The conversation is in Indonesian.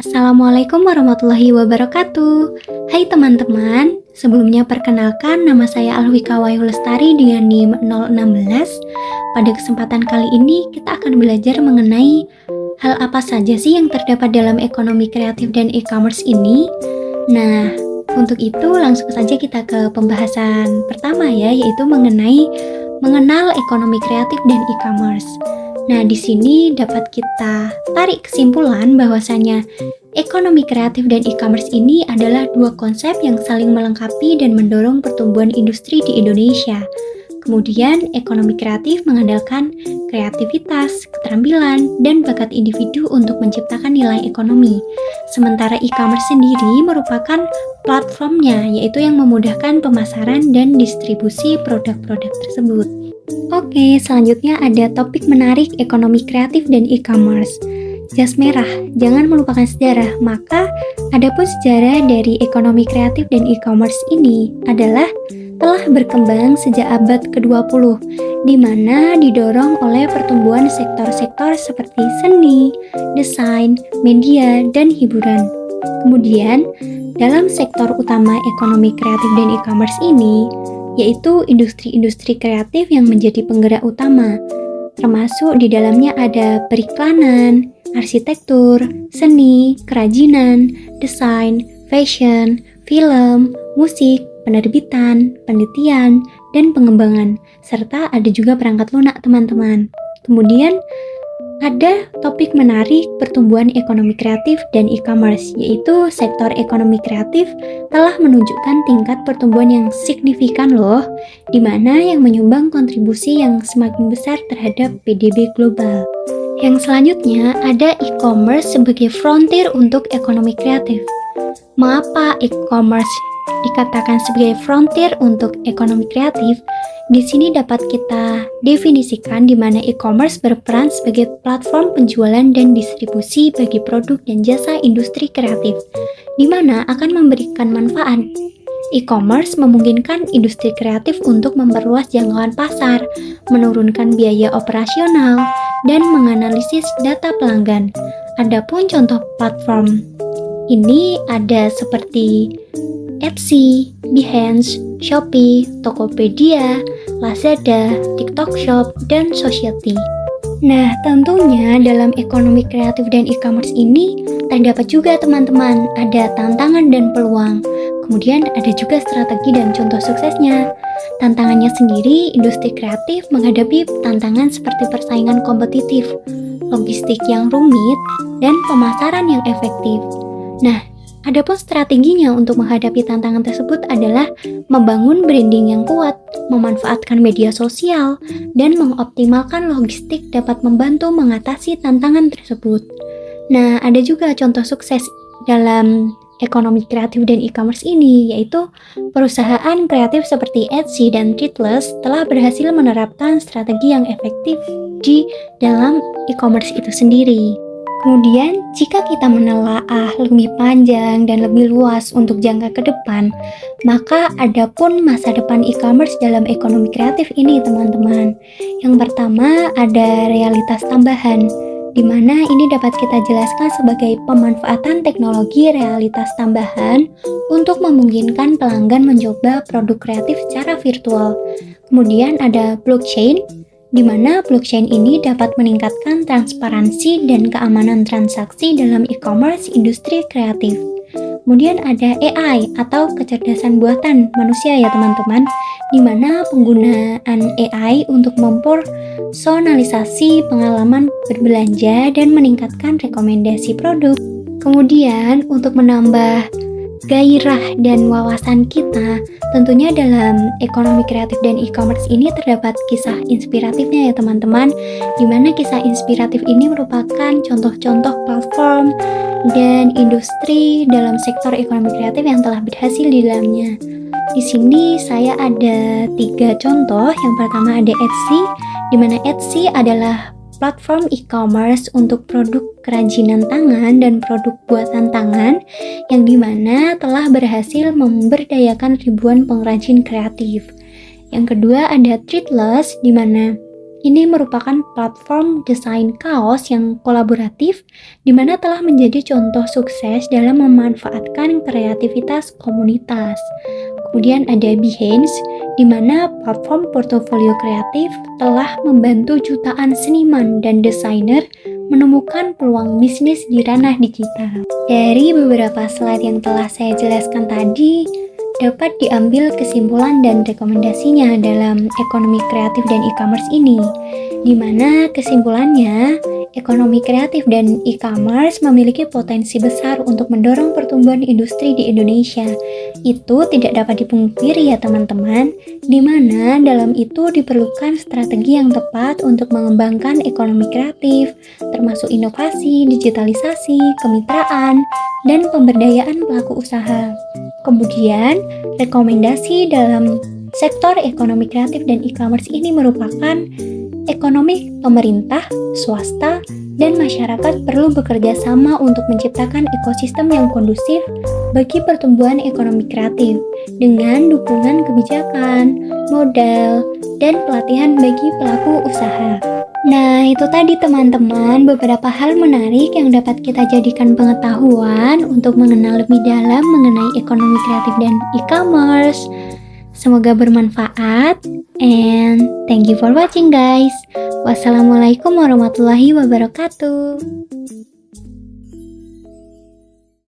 Assalamualaikum warahmatullahi wabarakatuh. Hai teman-teman, sebelumnya perkenalkan nama saya Alwika Wahyu Lestari dengan NIM 016. Pada kesempatan kali ini kita akan belajar mengenai hal apa saja sih yang terdapat dalam ekonomi kreatif dan e-commerce ini. Nah, untuk itu langsung saja kita ke pembahasan pertama ya, yaitu mengenai mengenal ekonomi kreatif dan e-commerce. Nah, di sini dapat kita tarik kesimpulan bahwasanya ekonomi kreatif dan e-commerce ini adalah dua konsep yang saling melengkapi dan mendorong pertumbuhan industri di Indonesia. Kemudian, ekonomi kreatif mengandalkan kreativitas, keterampilan, dan bakat individu untuk menciptakan nilai ekonomi. Sementara e-commerce sendiri merupakan platformnya, yaitu yang memudahkan pemasaran dan distribusi produk-produk tersebut. Oke, selanjutnya ada topik menarik ekonomi kreatif dan e-commerce. Jas merah, jangan melupakan sejarah. Maka, adapun sejarah dari ekonomi kreatif dan e-commerce ini adalah telah berkembang sejak abad ke-20, di mana didorong oleh pertumbuhan sektor-sektor seperti seni, desain, media, dan hiburan. Kemudian, dalam sektor utama ekonomi kreatif dan e-commerce ini, yaitu industri-industri kreatif yang menjadi penggerak utama, termasuk di dalamnya ada periklanan, arsitektur, seni, kerajinan, desain, fashion, film, musik, penerbitan, penelitian, dan pengembangan, serta ada juga perangkat lunak teman-teman. Kemudian ada topik menarik pertumbuhan ekonomi kreatif dan e-commerce, yaitu sektor ekonomi kreatif telah menunjukkan tingkat pertumbuhan yang signifikan loh, di mana yang menyumbang kontribusi yang semakin besar terhadap PDB global. Yang selanjutnya ada e-commerce sebagai frontier untuk ekonomi kreatif. Mengapa e-commerce dikatakan sebagai frontier untuk ekonomi kreatif? Di sini dapat kita definisikan di mana e-commerce berperan sebagai platform penjualan dan distribusi bagi produk dan jasa industri kreatif, di mana akan memberikan manfaat. E-commerce memungkinkan industri kreatif untuk memperluas jangkauan pasar, menurunkan biaya operasional, dan menganalisis data pelanggan. Adapun contoh platform ini ada seperti Etsy, Behance, Shopee, Tokopedia, Lazada, TikTok Shop, dan Society. Nah, tentunya dalam ekonomi kreatif dan e-commerce ini terdapat juga teman-teman, ada tantangan dan peluang. Kemudian ada juga strategi dan contoh suksesnya. Tantangannya sendiri, industri kreatif menghadapi tantangan seperti persaingan kompetitif, logistik yang rumit, dan pemasaran yang efektif. Nah, adapun strateginya untuk menghadapi tantangan tersebut adalah membangun branding yang kuat, memanfaatkan media sosial, dan mengoptimalkan logistik dapat membantu mengatasi tantangan tersebut. Nah, ada juga contoh sukses dalam ekonomi kreatif dan e-commerce ini, yaitu perusahaan kreatif seperti Etsy dan Threadless telah berhasil menerapkan strategi yang efektif di dalam e-commerce itu sendiri. Kemudian, jika kita menelaah lebih panjang dan lebih luas untuk jangka ke depan, maka ada pun masa depan e-commerce dalam ekonomi kreatif ini, teman-teman. Yang pertama, ada realitas tambahan, di mana ini dapat kita jelaskan sebagai pemanfaatan teknologi realitas tambahan untuk memungkinkan pelanggan mencoba produk kreatif secara virtual. Kemudian ada blockchain, di mana blockchain ini dapat meningkatkan transparansi dan keamanan transaksi dalam e-commerce industri kreatif. Kemudian ada AI atau kecerdasan buatan manusia ya teman-teman, di mana penggunaan AI untuk mempersonalisasi pengalaman berbelanja dan meningkatkan rekomendasi produk. Kemudian untuk menambah gairah dan wawasan kita, tentunya dalam ekonomi kreatif dan e-commerce ini terdapat kisah inspiratifnya ya teman-teman, di mana kisah inspiratif ini merupakan contoh-contoh platform dan industri dalam sektor ekonomi kreatif yang telah berhasil di dalamnya. Di sini saya ada 3 contoh. Yang pertama ada Etsy, di mana Etsy adalah platform e-commerce untuk produk kerajinan tangan dan produk buatan tangan yang dimana telah berhasil memberdayakan ribuan pengrajin kreatif. Yang kedua ada Threadless, di mana Ini merupakan platform desain kaos yang kolaboratif di mana telah menjadi contoh sukses dalam memanfaatkan kreativitas komunitas. Kemudian ada Behance, di mana platform portofolio kreatif telah membantu jutaan seniman dan desainer menemukan peluang bisnis di ranah digital. Dari beberapa slide yang telah saya jelaskan tadi, dapat diambil kesimpulan dan rekomendasinya dalam ekonomi kreatif dan e-commerce ini, di mana kesimpulannya ekonomi kreatif dan e-commerce memiliki potensi besar untuk mendorong pertumbuhan industri di Indonesia. Itu tidak dapat dipungkiri ya teman-teman, di mana dalam itu diperlukan strategi yang tepat untuk mengembangkan ekonomi kreatif, termasuk inovasi, digitalisasi, kemitraan, dan pemberdayaan pelaku usaha. Kemudian, rekomendasi dalam sektor ekonomi kreatif dan e-commerce ini merupakan ekonomi pemerintah, swasta, dan masyarakat perlu bekerja sama untuk menciptakan ekosistem yang kondusif bagi pertumbuhan ekonomi kreatif dengan dukungan kebijakan, modal, dan pelatihan bagi pelaku usaha. Nah, itu tadi teman-teman beberapa hal menarik yang dapat kita jadikan pengetahuan untuk mengenal lebih dalam mengenai ekonomi kreatif dan e-commerce. Semoga bermanfaat and thank you for watching guys. Wassalamualaikum warahmatullahi wabarakatuh.